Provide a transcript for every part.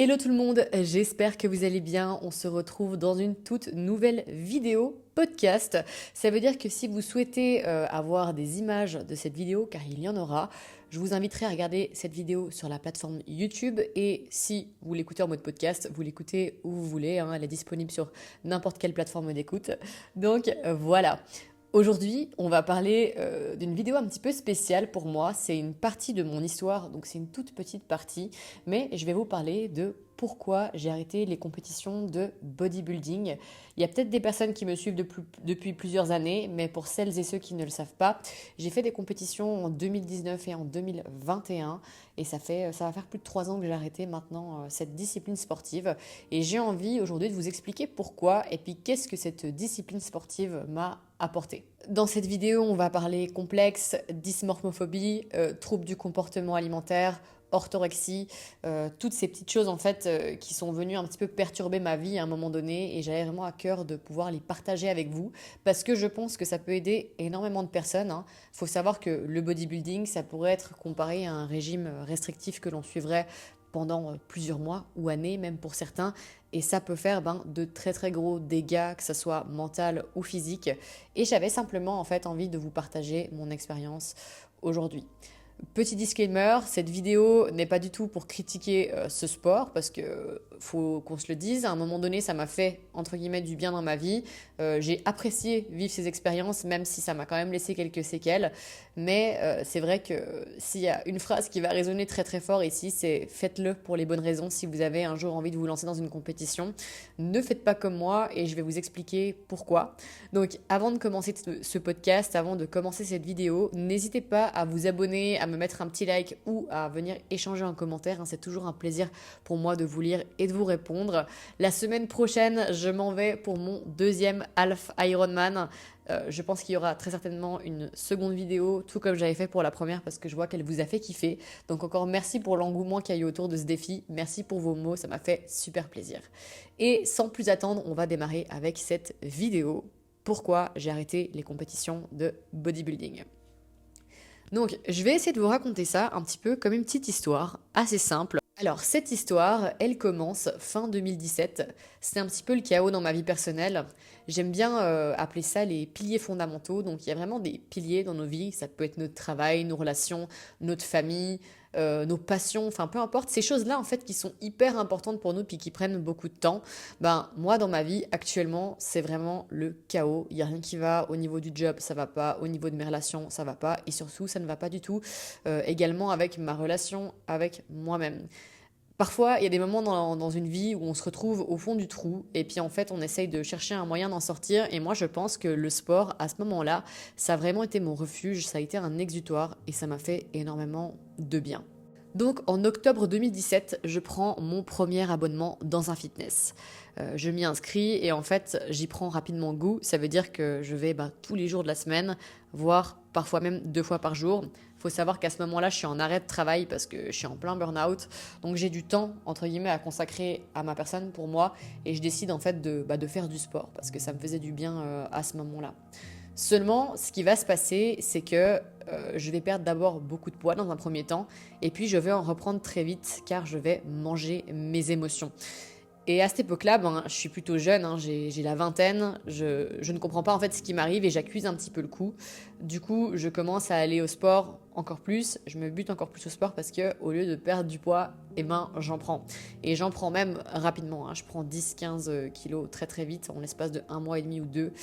Hello tout le monde, j'espère que vous allez bien. On se retrouve dans une toute nouvelle vidéo podcast. Ça veut dire que si vous souhaitez avoir des images de cette vidéo, car il y en aura, je vous inviterai à regarder cette vidéo sur la plateforme YouTube. Et si vous l'écoutez en mode podcast, vous l'écoutez où vous voulez, hein, elle est disponible sur n'importe quelle plateforme d'écoute. Donc voilà. Aujourd'hui, on va parler d'une vidéo un petit peu spéciale pour moi. C'est une partie de mon histoire, donc c'est une toute petite partie, mais je vais vous parler de pourquoi j'ai arrêté les compétitions de bodybuilding. Il y a peut-être des personnes qui me suivent depuis plusieurs années, mais pour celles et ceux qui ne le savent pas, j'ai fait des compétitions en 2019 et en 2021, et ça va faire plus de 3 ans que j'ai arrêté maintenant cette discipline sportive. Et j'ai envie aujourd'hui de vous expliquer pourquoi, et puis qu'est-ce que cette discipline sportive m'a apporté. Dans cette vidéo, on va parler complexe, dysmorphophobie, troubles du comportement alimentaire, orthorexie, toutes ces petites choses en fait qui sont venues un petit peu perturber ma vie à un moment donné, et j'avais vraiment à cœur de pouvoir les partager avec vous parce que je pense que ça peut aider énormément de personnes, hein. Faut savoir que le bodybuilding, ça pourrait être comparé à un régime restrictif que l'on suivrait pendant plusieurs mois ou années, même pour certains, et ça peut faire de très très gros dégâts, que ce soit mental ou physique. Et j'avais simplement en fait envie de vous partager mon expérience aujourd'hui. Petit disclaimer, cette vidéo n'est pas du tout pour critiquer ce sport parce que faut qu'on se le dise, à un moment donné ça m'a fait entre guillemets du bien dans ma vie. J'ai apprécié vivre ces expériences même si ça m'a quand même laissé quelques séquelles, mais c'est vrai que s'il y a une phrase qui va résonner très très fort ici, c'est faites-le pour les bonnes raisons. Si vous avez un jour envie de vous lancer dans une compétition, ne faites pas comme moi et je vais vous expliquer pourquoi. Donc avant de commencer ce podcast, avant de commencer cette vidéo, n'hésitez pas à vous abonner, à me mettre un petit like ou à venir échanger en commentaire, hein. C'est toujours un plaisir pour moi de vous lire et de vous répondre. La semaine prochaine, je m'en vais pour mon deuxième Half Ironman. Je pense qu'il y aura très certainement une seconde vidéo, tout comme j'avais fait pour la première, parce que je vois qu'elle vous a fait kiffer. Donc encore merci pour l'engouement qu'il y a eu autour de ce défi. Merci pour vos mots, ça m'a fait super plaisir. Et sans plus attendre, on va démarrer avec cette vidéo. Pourquoi j'ai arrêté les compétitions de bodybuilding. Donc, je vais essayer de vous raconter ça un petit peu comme une petite histoire assez simple. Alors, cette histoire, elle commence fin 2017. C'était un petit peu le chaos dans ma vie personnelle. J'aime bien appeler ça les piliers fondamentaux. Donc, il y a vraiment des piliers dans nos vies. Ça peut être notre travail, nos relations, notre famille, nos passions, enfin peu importe. Ces choses-là, en fait, qui sont hyper importantes pour nous puis qui prennent beaucoup de temps. Moi, dans ma vie, actuellement, c'est vraiment le chaos. Il n'y a rien qui va. Au niveau du job, ça va pas. Au niveau de mes relations, ça va pas. Et surtout, ça ne va pas du tout également avec ma relation avec moi-même. Parfois, il y a des moments dans une vie où on se retrouve au fond du trou et puis en fait, on essaye de chercher un moyen d'en sortir. Et moi, je pense que le sport, à ce moment-là, ça a vraiment été mon refuge, ça a été un exutoire et ça m'a fait énormément de bien. Donc en octobre 2017, je prends mon premier abonnement dans un fitness. Je m'y inscris et en fait, j'y prends rapidement goût. Ça veut dire que je vais tous les jours de la semaine, voire parfois même 2 fois par jour. Il faut savoir qu'à ce moment-là, je suis en arrêt de travail parce que je suis en plein burn-out. Donc j'ai du temps, entre guillemets, à consacrer à ma personne pour moi. Et je décide en fait de faire du sport parce que ça me faisait du bien à ce moment-là. Seulement, ce qui va se passer, c'est que je vais perdre d'abord beaucoup de poids dans un premier temps, et puis je vais en reprendre très vite car je vais manger mes émotions. Et à cette époque-là, je suis plutôt jeune, hein, j'ai la vingtaine, je ne comprends pas en fait ce qui m'arrive et j'accuse un petit peu le coup. Du coup, je commence à aller au sport encore plus, je me bute encore plus au sport parce que au lieu de perdre du poids, j'en prends. Et j'en prends même rapidement, hein. Je prends 10-15 kilos très très vite en l'espace de 1 mois et demi ou 2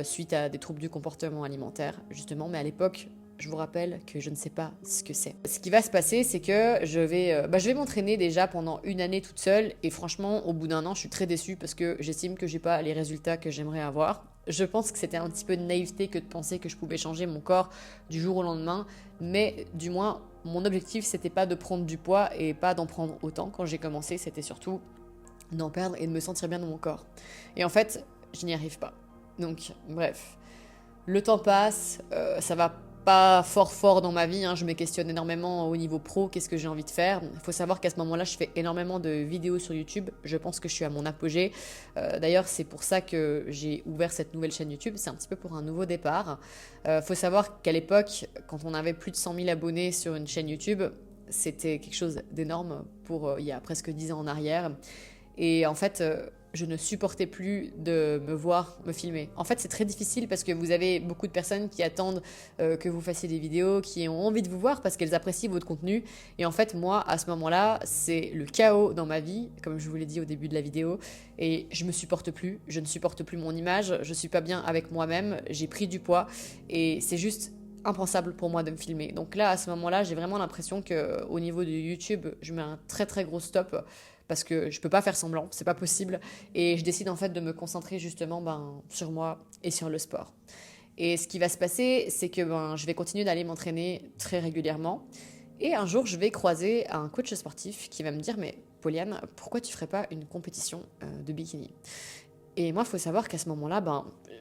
suite à des troubles du comportement alimentaire justement. Mais à l'époque, je vous rappelle que je ne sais pas ce que c'est. Ce qui va se passer, c'est que je vais m'entraîner déjà pendant une année toute seule. Et franchement, au bout d'un an, je suis très déçue parce que j'estime que j'ai pas les résultats que j'aimerais avoir. Je pense que c'était un petit peu de naïveté que de penser que je pouvais changer mon corps du jour au lendemain. Mais du moins, mon objectif, c'était pas de prendre du poids et pas d'en prendre autant. Quand j'ai commencé, c'était surtout d'en perdre et de me sentir bien dans mon corps. Et en fait, je n'y arrive pas. Donc, bref. Le temps passe, ça va pas fort dans ma vie, hein. Je me questionne énormément au niveau pro, qu'est-ce que j'ai envie de faire. Il faut savoir qu'à ce moment-là, je fais énormément de vidéos sur YouTube. Je pense que je suis à mon apogée. D'ailleurs, c'est pour ça que j'ai ouvert cette nouvelle chaîne YouTube. C'est un petit peu pour un nouveau départ. Faut savoir qu'à l'époque, quand on avait plus de 100 000 abonnés sur une chaîne YouTube, c'était quelque chose d'énorme pour il y a presque 10 ans en arrière. Et en fait, je ne supportais plus de me voir me filmer. En fait, c'est très difficile parce que vous avez beaucoup de personnes qui attendent que vous fassiez des vidéos, qui ont envie de vous voir parce qu'elles apprécient votre contenu. Et en fait, moi, à ce moment-là, c'est le chaos dans ma vie, comme je vous l'ai dit au début de la vidéo. Et je me supporte plus, je ne supporte plus mon image, je suis pas bien avec moi-même, j'ai pris du poids et c'est juste impensable pour moi de me filmer. Donc là, à ce moment-là, j'ai vraiment l'impression qu'au niveau de YouTube, je mets un très très gros stop parce que je peux pas faire semblant, c'est pas possible. Et je décide en fait de me concentrer justement sur moi et sur le sport. Et ce qui va se passer, c'est que je vais continuer d'aller m'entraîner très régulièrement. Et un jour, je vais croiser un coach sportif qui va me dire « Mais Pauliane, pourquoi tu ferais pas une compétition de bikini ?» Et moi, il faut savoir qu'à ce moment-là,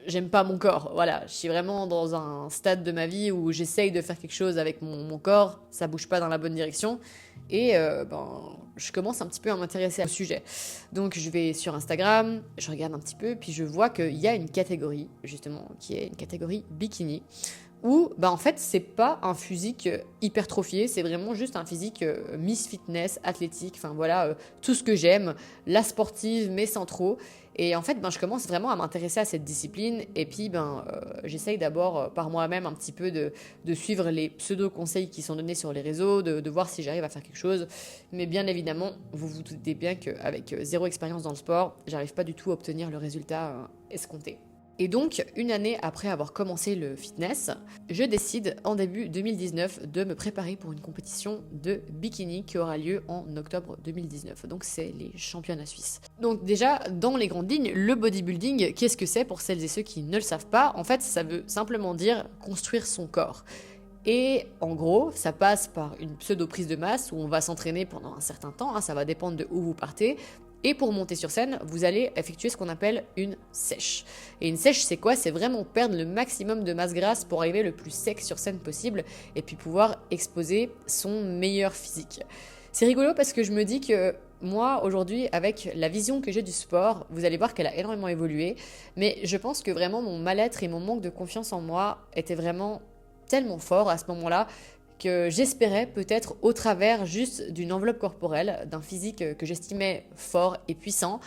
j'aime pas mon corps. Voilà, je suis vraiment dans un stade de ma vie où j'essaye de faire quelque chose avec mon corps, ça bouge pas dans la bonne direction. Et je commence un petit peu à m'intéresser au sujet. Donc je vais sur Instagram, je regarde un petit peu, puis je vois qu'il y a une catégorie, justement, qui est une catégorie bikini, où en fait c'est pas un physique hypertrophié, c'est vraiment juste un physique Miss Fitness, athlétique, enfin voilà, tout ce que j'aime, la sportive mais sans trop. Et en fait je commence vraiment à m'intéresser à cette discipline et puis j'essaye d'abord par moi-même un petit peu de suivre les pseudo-conseils qui sont donnés sur les réseaux, de voir si j'arrive à faire quelque chose. Mais bien évidemment, vous vous doutez bien qu'avec zéro expérience dans le sport, j'arrive pas du tout à obtenir le résultat escompté. Et donc, une année après avoir commencé le fitness, je décide en début 2019 de me préparer pour une compétition de bikini qui aura lieu en octobre 2019. Donc, c'est les championnats suisses. Donc déjà, dans les grandes lignes, le bodybuilding, qu'est-ce que c'est pour celles et ceux qui ne le savent pas? En fait, ça veut simplement dire construire son corps. Et en gros, ça passe par une pseudo-prise de masse où on va s'entraîner pendant un certain temps, ça va dépendre de où vous partez. Et pour monter sur scène, vous allez effectuer ce qu'on appelle une sèche. Et une sèche, c'est quoi? C'est vraiment perdre le maximum de masse grasse pour arriver le plus sec sur scène possible et puis pouvoir exposer son meilleur physique. C'est rigolo parce que je me dis que moi, aujourd'hui, avec la vision que j'ai du sport, vous allez voir qu'elle a énormément évolué, mais je pense que vraiment mon mal-être et mon manque de confiance en moi étaient vraiment tellement forts à ce moment-là que j'espérais peut-être au travers juste d'une enveloppe corporelle, d'un physique que j'estimais fort et puissant,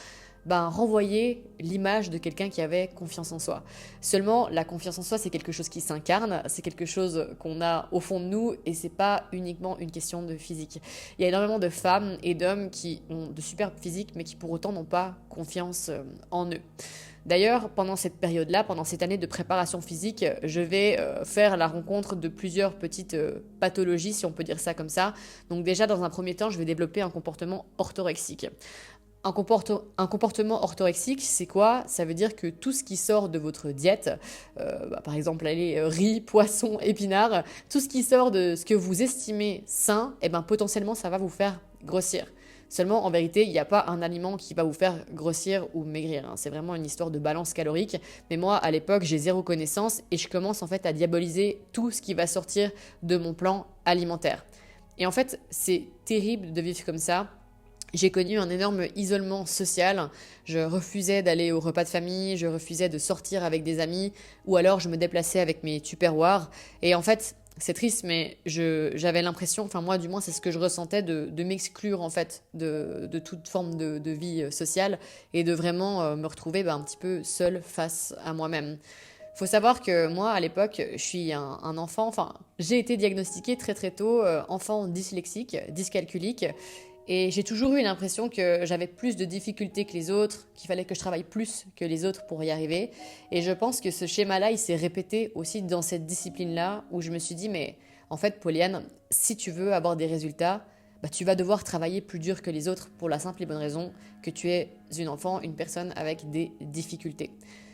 renvoyer l'image de quelqu'un qui avait confiance en soi. Seulement, la confiance en soi, c'est quelque chose qui s'incarne, c'est quelque chose qu'on a au fond de nous et c'est pas uniquement une question de physique. Il y a énormément de femmes et d'hommes qui ont de superbes physiques mais qui pour autant n'ont pas confiance en eux. D'ailleurs, pendant cette période-là, pendant cette année de préparation physique, je vais faire la rencontre de plusieurs petites pathologies, si on peut dire ça comme ça. Donc déjà, dans un premier temps, je vais développer un comportement orthorexique. Un comportement orthorexique, c'est quoi? Ça veut dire que tout ce qui sort de votre diète, par exemple, riz, poisson, épinards, tout ce qui sort de ce que vous estimez sain, potentiellement, ça va vous faire grossir. Seulement, en vérité, il n'y a pas un aliment qui va vous faire grossir ou maigrir. C'est vraiment une histoire de balance calorique. Mais moi, à l'époque, j'ai zéro connaissance et je commence en fait à diaboliser tout ce qui va sortir de mon plan alimentaire. Et en fait, c'est terrible de vivre comme ça. J'ai connu un énorme isolement social. Je refusais d'aller au repas de famille, je refusais de sortir avec des amis, ou alors je me déplaçais avec mes tupperwares. Et en fait, c'est triste, mais j'avais l'impression, enfin moi du moins c'est ce que je ressentais, de m'exclure en fait de toute forme de vie sociale et de vraiment me retrouver un petit peu seule face à moi-même. Faut savoir que moi, à l'époque, je suis un enfant, j'ai été diagnostiquée très très tôt, enfant dyslexique, dyscalculique, et j'ai toujours eu l'impression que j'avais plus de difficultés que les autres, qu'il fallait que je travaille plus que les autres pour y arriver. Et je pense que ce schéma-là, il s'est répété aussi dans cette discipline-là, où je me suis dit, mais en fait, Pauliane, si tu veux avoir des résultats, tu vas devoir travailler plus dur que les autres pour la simple et bonne raison que tu es une enfant, une personne avec des difficultés.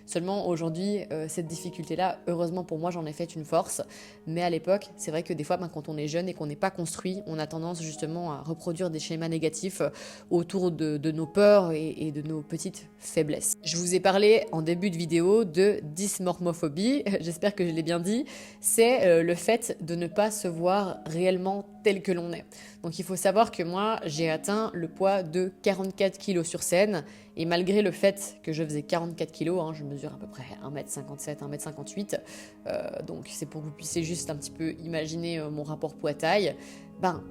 Seulement aujourd'hui, cette difficulté-là, heureusement pour moi, j'en ai fait une force. Mais à l'époque, c'est vrai que des fois, quand on est jeune et qu'on n'est pas construit, on a tendance justement à reproduire des schémas négatifs autour de nos peurs et de nos petites faiblesses. Je vous ai parlé en début de vidéo de dysmorphophobie, j'espère que je l'ai bien dit. C'est le fait de ne pas se voir réellement tel que l'on est. Donc il faut savoir que moi, j'ai atteint le poids de 44 kilos sur scène, et malgré le fait que je faisais 44 kilos, je mesure à peu près 1m57, 1m58, donc c'est pour que vous puissiez juste un petit peu imaginer mon rapport poids-taille,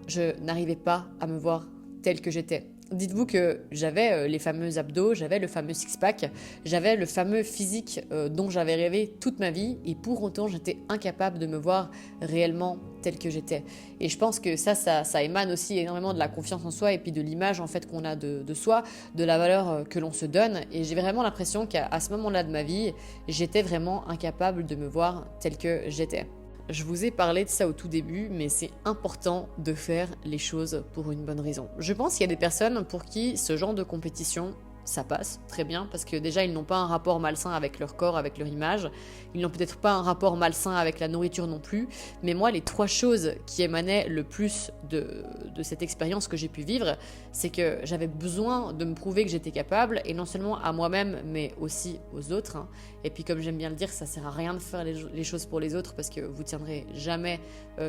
je n'arrivais pas à me voir telle que j'étais. Dites-vous que j'avais les fameux abdos, j'avais le fameux six-pack, j'avais le fameux physique dont j'avais rêvé toute ma vie, et pour autant j'étais incapable de me voir réellement telle que j'étais. Et je pense que ça émane aussi énormément de la confiance en soi et puis de l'image en fait qu'on a de soi, de la valeur que l'on se donne. Et j'ai vraiment l'impression qu'à ce moment-là de ma vie, j'étais vraiment incapable de me voir telle que j'étais. Je vous ai parlé de ça au tout début, mais c'est important de faire les choses pour une bonne raison. Je pense qu'il y a des personnes pour qui ce genre de compétition, ça passe très bien, parce que déjà, ils n'ont pas un rapport malsain avec leur corps, avec leur image. Ils n'ont peut-être pas un rapport malsain avec la nourriture non plus. Mais moi, les 3 choses qui émanaient le plus de cette expérience que j'ai pu vivre, c'est que j'avais besoin de me prouver que j'étais capable, et non seulement à moi-même, mais aussi aux autres. Et puis, comme j'aime bien le dire, ça sert à rien de faire les choses pour les autres, parce que vous tiendrez jamais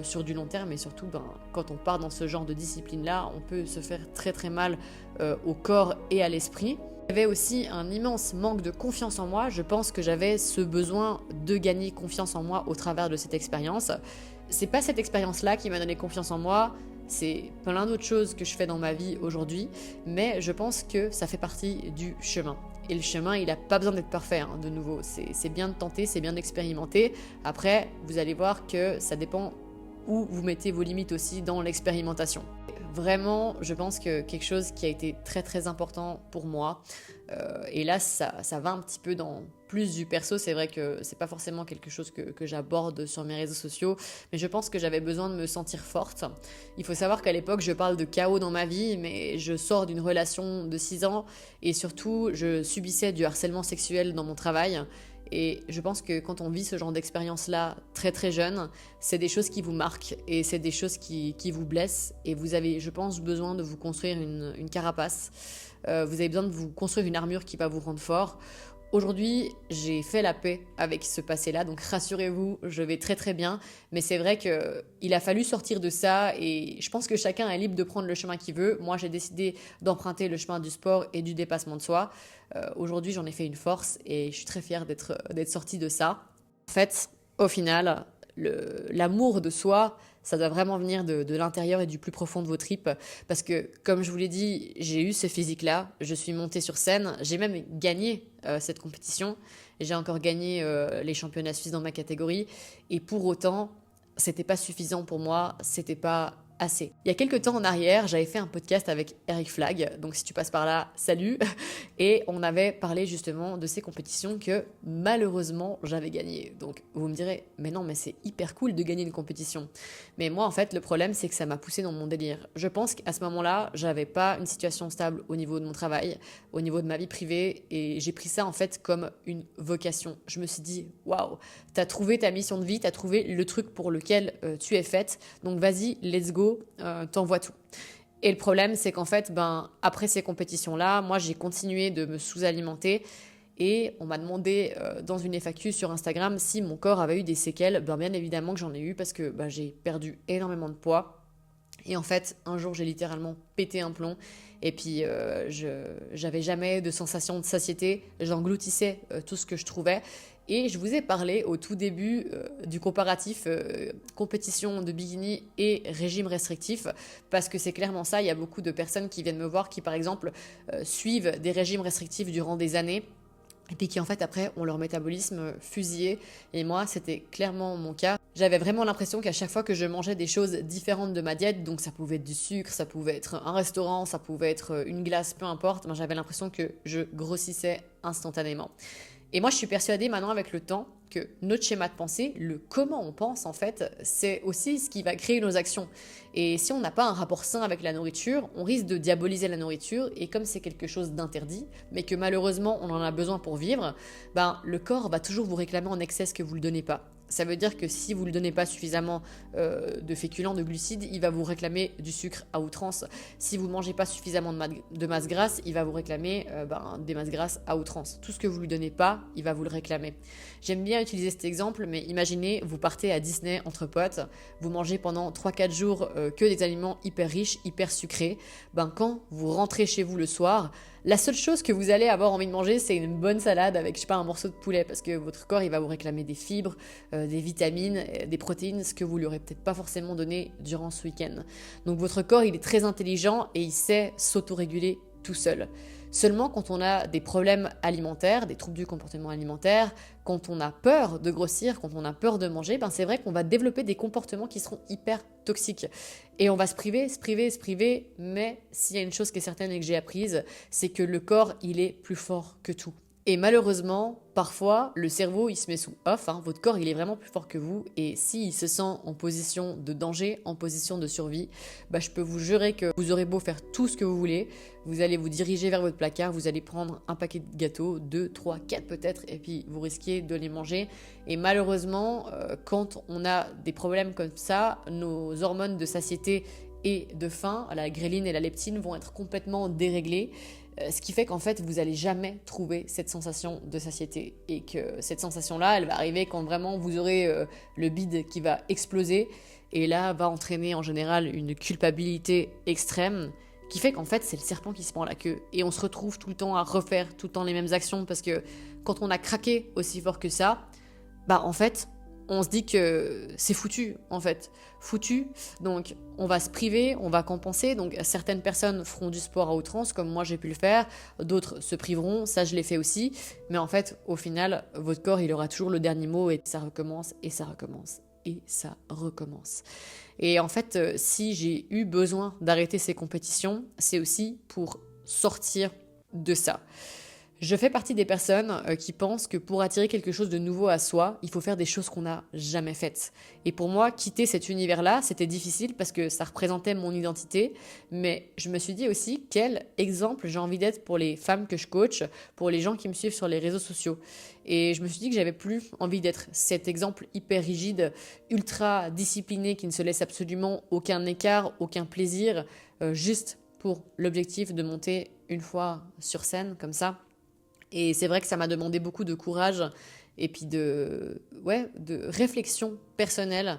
sur du long terme. Et surtout, quand on part dans ce genre de discipline-là, on peut se faire très très mal au corps et à l'esprit. J'avais aussi un immense manque de confiance en moi. Je pense que j'avais ce besoin de gagner confiance en moi au travers de cette expérience. C'est pas cette expérience-là qui m'a donné confiance en moi, c'est plein d'autres choses que je fais dans ma vie aujourd'hui, mais je pense que ça fait partie du chemin. Et le chemin, il n'a pas besoin d'être parfait, de nouveau. C'est bien de tenter, c'est bien d'expérimenter. Après, vous allez voir que ça dépend où vous mettez vos limites aussi dans l'expérimentation. Vraiment, je pense que quelque chose qui a été très très important pour moi, et là ça va un petit peu dans plus du perso, c'est vrai que c'est pas forcément quelque chose que j'aborde sur mes réseaux sociaux, mais je pense que j'avais besoin de me sentir forte. Il faut savoir qu'à l'époque je parle de chaos dans ma vie, mais je sors d'une relation de 6 ans, et surtout je subissais du harcèlement sexuel dans mon travail. Et je pense que quand on vit ce genre d'expérience-là très très jeune, c'est des choses qui vous marquent et c'est des choses qui vous blessent. Et vous avez, je pense, besoin de vous construire une carapace. Vous avez besoin de vous construire une armure qui va vous rendre fort. Aujourd'hui, j'ai fait la paix avec ce passé-là, donc rassurez-vous, je vais très très bien. Mais c'est vrai qu'il a fallu sortir de ça et je pense que chacun est libre de prendre le chemin qu'il veut. Moi, j'ai décidé d'emprunter le chemin du sport et du dépassement de soi. Aujourd'hui, j'en ai fait une force et je suis très fière d'être sortie de ça. En fait, au final, l'amour de soi, ça doit vraiment venir de l'intérieur et du plus profond de vos tripes. Parce que, comme je vous l'ai dit, j'ai eu ce physique-là. Je suis montée sur scène. J'ai même gagné cette compétition. J'ai encore gagné les championnats suisses dans ma catégorie. Et pour autant, c'était pas suffisant pour moi. C'était pas assez. Il y a quelques temps en arrière, j'avais fait un podcast avec Eric Flag, donc si tu passes par là, salut. Et on avait parlé justement de ces compétitions que malheureusement j'avais gagnées. Donc vous me direz, mais non, mais c'est hyper cool de gagner une compétition. Mais moi en fait, le problème c'est que ça m'a poussé dans mon délire. Je pense qu'à ce moment-là, j'avais pas une situation stable au niveau de mon travail, au niveau de ma vie privée, et j'ai pris ça en fait comme une vocation. Je me suis dit, waouh, t'as trouvé ta mission de vie, t'as trouvé le truc pour lequel tu es faite, donc vas-y, let's go. T'envoies tout. Et le problème, c'est qu'en fait, après ces compétitions-là, moi, j'ai continué de me sous-alimenter et on m'a demandé dans une FAQ sur Instagram si mon corps avait eu des séquelles. Bien évidemment que j'en ai eu parce que j'ai perdu énormément de poids. Et en fait, un jour, j'ai littéralement pété un plomb. Et puis, j'avais jamais de sensation de satiété. J'engloutissais tout ce que je trouvais. Et je vous ai parlé au tout début du comparatif compétition de bikini et régime restrictif, parce que c'est clairement ça. Il y a beaucoup de personnes qui viennent me voir qui, par exemple, suivent des régimes restrictifs durant des années et puis qui, en fait, après, ont leur métabolisme fusillé. Et moi, c'était clairement mon cas. J'avais vraiment l'impression qu'à chaque fois que je mangeais des choses différentes de ma diète, donc ça pouvait être du sucre, ça pouvait être un restaurant, ça pouvait être une glace, peu importe, j'avais l'impression que je grossissais instantanément. Et moi, je suis persuadée maintenant avec le temps que notre schéma de pensée, le comment on pense en fait, c'est aussi ce qui va créer nos actions. Et si on n'a pas un rapport sain avec la nourriture, on risque de diaboliser la nourriture. Et comme c'est quelque chose d'interdit, mais que malheureusement on en a besoin pour vivre, le corps va toujours vous réclamer en excès ce que vous ne le donnez pas. Ça veut dire que si vous ne lui donnez pas suffisamment de féculents, de glucides, il va vous réclamer du sucre à outrance. Si vous ne mangez pas suffisamment de masse grasse, il va vous réclamer des masses grasses à outrance. Tout ce que vous ne lui donnez pas, il va vous le réclamer. J'aime bien utiliser cet exemple, mais imaginez, vous partez à Disney entre potes, vous mangez pendant 3-4 jours que des aliments hyper riches, hyper sucrés. Quand vous rentrez chez vous le soir, la seule chose que vous allez avoir envie de manger, c'est une bonne salade avec, je sais pas, un morceau de poulet, parce que votre corps, il va vous réclamer des fibres, des vitamines, des protéines, ce que vous lui aurez peut-être pas forcément donné durant ce week-end. Donc votre corps, il est très intelligent et il sait s'autoréguler tout seul. Seulement quand on a des problèmes alimentaires, des troubles du comportement alimentaire, quand on a peur de grossir, quand on a peur de manger, c'est vrai qu'on va développer des comportements qui seront hyper toxiques. Et on va se priver, mais s'il y a une chose qui est certaine et que j'ai apprise, c'est que le corps, il est plus fort que tout. Et malheureusement, parfois, le cerveau, il se met sous off, votre corps, il est vraiment plus fort que vous, et s'il se sent en position de danger, en position de survie, je peux vous jurer que vous aurez beau faire tout ce que vous voulez, vous allez vous diriger vers votre placard, vous allez prendre un paquet de gâteaux, 2, 3, 4 peut-être, et puis vous risquez de les manger. Et malheureusement, quand on a des problèmes comme ça, nos hormones de satiété et de faim, la gréline et la leptine, vont être complètement déréglées. Ce qui fait qu'en fait, vous n'allez jamais trouver cette sensation de satiété. Et que cette sensation-là, elle va arriver quand vraiment vous aurez le bide qui va exploser. Et là, va entraîner en général une culpabilité extrême qui fait qu'en fait, c'est le serpent qui se prend la queue. Et on se retrouve tout le temps à refaire tout le temps les mêmes actions parce que quand on a craqué aussi fort que ça, en fait, on se dit que c'est foutu, en fait. Foutu. Donc, on va se priver, on va compenser. Donc, certaines personnes feront du sport à outrance, comme moi j'ai pu le faire. D'autres se priveront, ça je l'ai fait aussi. Mais en fait, au final, votre corps, il aura toujours le dernier mot et ça recommence, et ça recommence, et ça recommence. Et en fait, si j'ai eu besoin d'arrêter ces compétitions, c'est aussi pour sortir de ça. Je fais partie des personnes qui pensent que pour attirer quelque chose de nouveau à soi, il faut faire des choses qu'on n'a jamais faites. Et pour moi, quitter cet univers-là, c'était difficile parce que ça représentait mon identité. Mais je me suis dit aussi quel exemple j'ai envie d'être pour les femmes que je coach, pour les gens qui me suivent sur les réseaux sociaux. Et je me suis dit que j'avais plus envie d'être cet exemple hyper rigide, ultra discipliné, qui ne se laisse absolument aucun écart, aucun plaisir, juste pour l'objectif de monter une fois sur scène comme ça. Et c'est vrai que ça m'a demandé beaucoup de courage et puis de réflexion personnelle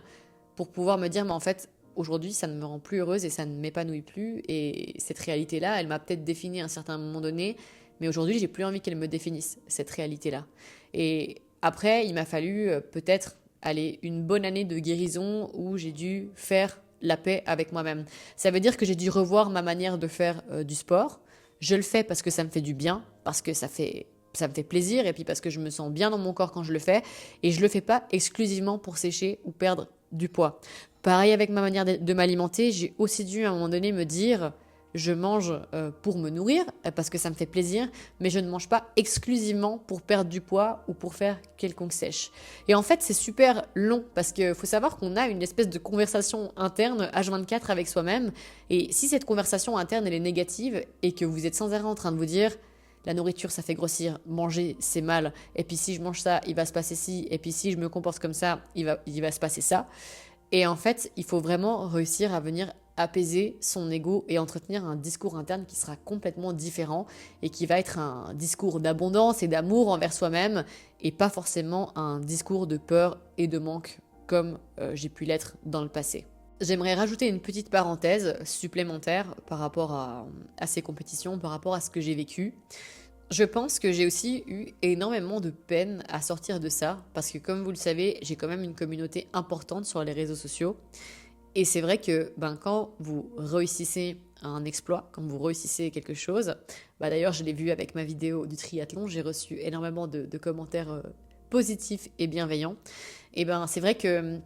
pour pouvoir me dire, mais en fait, aujourd'hui, ça ne me rend plus heureuse et ça ne m'épanouit plus. Et cette réalité-là, elle m'a peut-être définie à un certain moment donné, mais aujourd'hui, j'ai plus envie qu'elle me définisse, cette réalité-là. Et après, il m'a fallu peut-être une bonne année de guérison où j'ai dû faire la paix avec moi-même. Ça veut dire que j'ai dû revoir ma manière de faire du sport. Je le fais parce que ça me fait du bien, parce que ça me fait plaisir et puis parce que je me sens bien dans mon corps quand je le fais. Et je le fais pas exclusivement pour sécher ou perdre du poids. Pareil avec ma manière de m'alimenter, j'ai aussi dû à un moment donné me dire je mange pour me nourrir parce que ça me fait plaisir, mais je ne mange pas exclusivement pour perdre du poids ou pour faire quelconque sèche. Et en fait, c'est super long parce qu'il faut savoir qu'on a une espèce de conversation interne H24 avec soi-même. Et si cette conversation interne elle est négative et que vous êtes sans arrêt en train de vous dire la nourriture ça fait grossir, manger c'est mal, et puis si je mange ça, il va se passer ci, et puis si je me comporte comme ça, il va se passer ça. Et en fait, il faut vraiment réussir à venir apaiser son ego et entretenir un discours interne qui sera complètement différent et qui va être un discours d'abondance et d'amour envers soi-même et pas forcément un discours de peur et de manque comme j'ai pu l'être dans le passé. J'aimerais rajouter une petite parenthèse supplémentaire par rapport à ces compétitions, par rapport à ce que j'ai vécu. Je pense que j'ai aussi eu énormément de peine à sortir de ça parce que comme vous le savez, j'ai quand même une communauté importante sur les réseaux sociaux. Et c'est vrai que quand vous réussissez un exploit, quand vous réussissez quelque chose, d'ailleurs je l'ai vu avec ma vidéo du triathlon, j'ai reçu énormément de commentaires positifs et bienveillants. Et c'est vrai que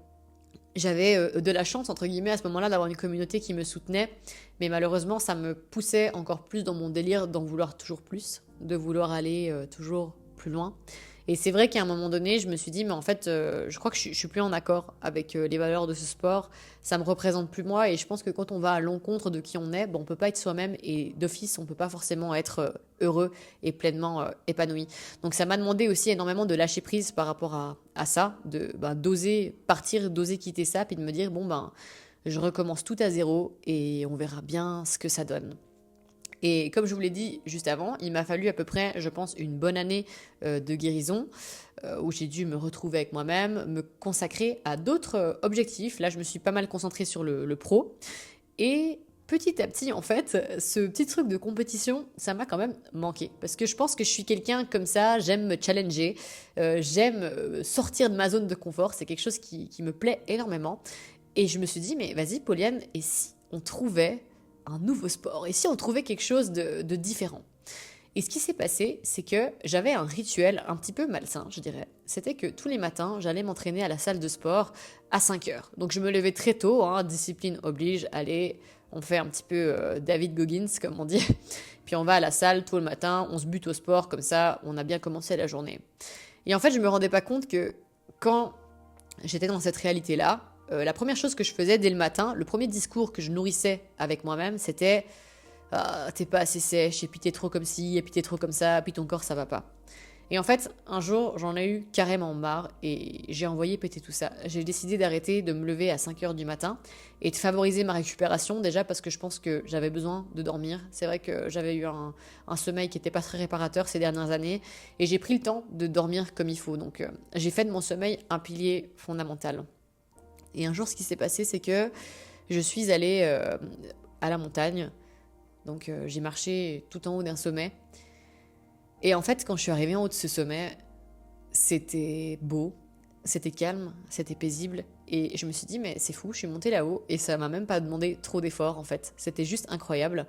j'avais de la chance, entre guillemets, à ce moment-là, d'avoir une communauté qui me soutenait. Mais malheureusement, ça me poussait encore plus dans mon délire d'en vouloir toujours plus, de vouloir aller toujours plus loin. Et c'est vrai qu'à un moment donné, je me suis dit, mais en fait, je crois que je suis plus en accord avec les valeurs de ce sport. Ça me représente plus moi. Et je pense que quand on va à l'encontre de qui on est, on peut pas être soi-même. Et d'office, on peut pas forcément être heureux et pleinement épanoui. Donc ça m'a demandé aussi énormément de lâcher prise par rapport à ça, d'oser partir, d'oser quitter ça, puis de me dire, je recommence tout à zéro et on verra bien ce que ça donne. Et comme je vous l'ai dit juste avant, il m'a fallu à peu près, je pense, une bonne année de guérison où j'ai dû me retrouver avec moi-même, me consacrer à d'autres objectifs. Là, je me suis pas mal concentrée sur le pro. Et petit à petit, en fait, ce petit truc de compétition, ça m'a quand même manqué. Parce que je pense que je suis quelqu'un comme ça, j'aime me challenger, j'aime sortir de ma zone de confort. C'est quelque chose qui me plaît énormément. Et je me suis dit, mais vas-y, Pauliane, et si on trouvait un nouveau sport? Et si on trouvait quelque chose de différent? Et ce qui s'est passé, c'est que j'avais un rituel un petit peu malsain, je dirais. C'était que tous les matins, j'allais m'entraîner à la salle de sport à 5 heures. Donc je me levais très tôt, discipline oblige, allez, on fait un petit peu David Goggins, comme on dit. Puis on va à la salle tout le matin, on se bute au sport, comme ça, on a bien commencé la journée. Et en fait, je me rendais pas compte que quand j'étais dans cette réalité-là, la première chose que je faisais dès le matin, le premier discours que je nourrissais avec moi-même, c'était « Ah, t'es pas assez sèche, et puis t'es trop comme ci, et puis t'es trop comme ça, et puis ton corps, ça va pas. » Et en fait, un jour, j'en ai eu carrément marre, et j'ai envoyé péter tout ça. J'ai décidé d'arrêter de me lever à 5 heures du matin, et de favoriser ma récupération, déjà parce que je pense que j'avais besoin de dormir. C'est vrai que j'avais eu un sommeil qui était pas très réparateur ces dernières années, et j'ai pris le temps de dormir comme il faut. Donc j'ai fait de mon sommeil un pilier fondamental. Et un jour, ce qui s'est passé, c'est que je suis allée à la montagne. Donc j'ai marché tout en haut d'un sommet. Et en fait, quand je suis arrivée en haut de ce sommet, c'était beau, c'était calme, c'était paisible. Et je me suis dit, mais c'est fou, je suis montée là-haut et ça m'a même pas demandé trop d'efforts en fait. C'était juste incroyable.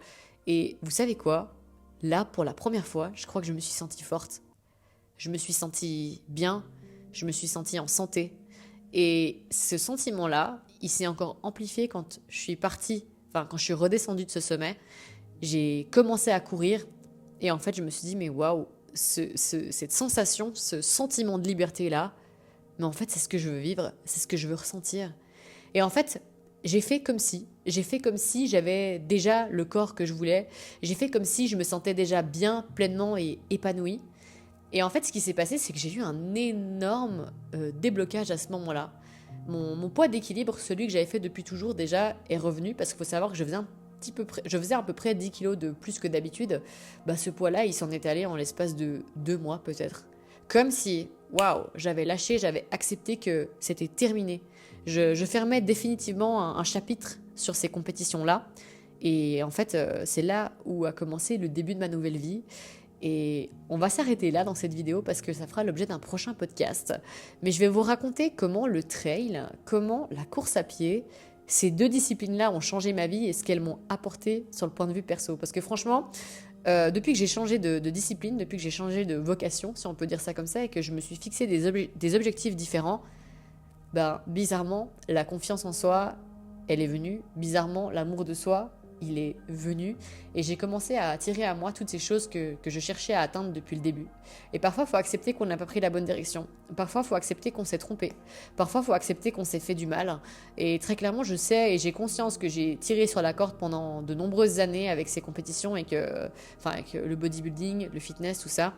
Et vous savez quoi? Là, pour la première fois, je crois que je me suis sentie forte. Je me suis sentie bien, je me suis sentie en santé. Et ce sentiment-là, il s'est encore amplifié quand je suis partie, quand je suis redescendue de ce sommet. J'ai commencé à courir et en fait, je me suis dit, mais waouh, cette sensation, ce sentiment de liberté-là, mais en fait, c'est ce que je veux vivre, c'est ce que je veux ressentir. Et en fait, j'ai fait comme si j'avais déjà le corps que je voulais, j'ai fait comme si je me sentais déjà bien, pleinement et épanouie. Et en fait, ce qui s'est passé, c'est que j'ai eu un énorme déblocage à ce moment-là. Mon poids d'équilibre, celui que j'avais fait depuis toujours déjà, est revenu parce qu'il faut savoir que je faisais à peu près 10 kilos de plus que d'habitude. Ce poids-là, il s'en est allé en l'espace de 2 mois peut-être. Comme si, waouh, j'avais lâché, j'avais accepté que c'était terminé. Je fermais définitivement un chapitre sur ces compétitions-là. Et en fait, c'est là où a commencé le début de ma nouvelle vie. Et on va s'arrêter là dans cette vidéo parce que ça fera l'objet d'un prochain podcast. Mais je vais vous raconter comment le trail, comment la course à pied, ces deux disciplines-là ont changé ma vie et ce qu'elles m'ont apporté sur le point de vue perso. Parce que franchement, depuis que j'ai changé de discipline, depuis que j'ai changé de vocation, si on peut dire ça comme ça, et que je me suis fixé des objectifs différents, bizarrement, la confiance en soi, elle est venue. Bizarrement, l'amour de soi, il est venu. Et j'ai commencé à attirer à moi toutes ces choses que je cherchais à atteindre depuis le début. Et parfois, il faut accepter qu'on n'a pas pris la bonne direction. Parfois, il faut accepter qu'on s'est trompé. Parfois, il faut accepter qu'on s'est fait du mal. Et très clairement, je sais et j'ai conscience que j'ai tiré sur la corde pendant de nombreuses années avec ces compétitions avec le bodybuilding, le fitness, tout ça.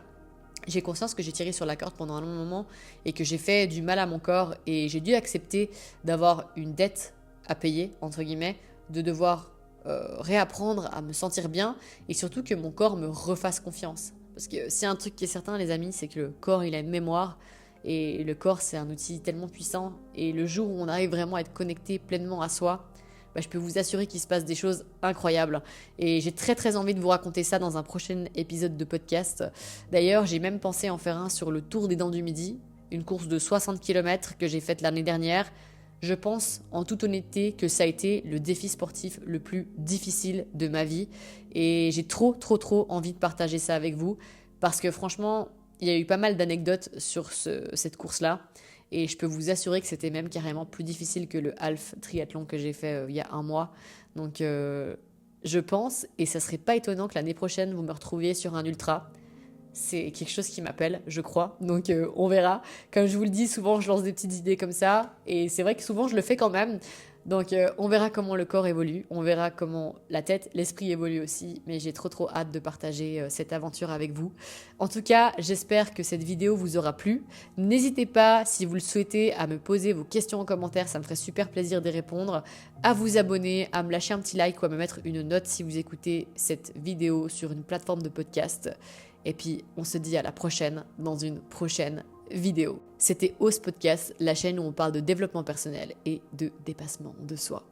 J'ai conscience que j'ai tiré sur la corde pendant un long moment et que j'ai fait du mal à mon corps et j'ai dû accepter d'avoir une dette à payer, entre guillemets, de devoir réapprendre à me sentir bien et surtout que mon corps me refasse confiance. Parce que c'est un truc qui est certain, les amis, c'est que le corps, il a une mémoire et le corps, c'est un outil tellement puissant et le jour où on arrive vraiment à être connecté pleinement à soi, je peux vous assurer qu'il se passe des choses incroyables. Et j'ai très très envie de vous raconter ça dans un prochain épisode de podcast. D'ailleurs, j'ai même pensé en faire un sur le Tour des Dents du Midi, une course de 60 km que j'ai faite l'année dernière. Je pense, en toute honnêteté, que ça a été le défi sportif le plus difficile de ma vie. Et j'ai trop envie de partager ça avec vous. Parce que franchement, il y a eu pas mal d'anecdotes sur cette course-là. Et je peux vous assurer que c'était même carrément plus difficile que le half triathlon que j'ai fait il y a un mois. Donc je pense, et ça serait pas étonnant que l'année prochaine, vous me retrouviez sur un ultra. C'est quelque chose qui m'appelle, je crois. Donc on verra. Comme je vous le dis, souvent je lance des petites idées comme ça. Et c'est vrai que souvent je le fais quand même. Donc on verra comment le corps évolue, on verra comment la tête, l'esprit évolue aussi, mais j'ai trop hâte de partager cette aventure avec vous. En tout cas, j'espère que cette vidéo vous aura plu. N'hésitez pas, si vous le souhaitez, à me poser vos questions en commentaire, ça me ferait super plaisir d'y répondre, à vous abonner, à me lâcher un petit like ou à me mettre une note si vous écoutez cette vidéo sur une plateforme de podcast. Et puis, on se dit à la prochaine dans une prochaine vidéo. C'était Ose Podcast, la chaîne où on parle de développement personnel et de dépassement de soi.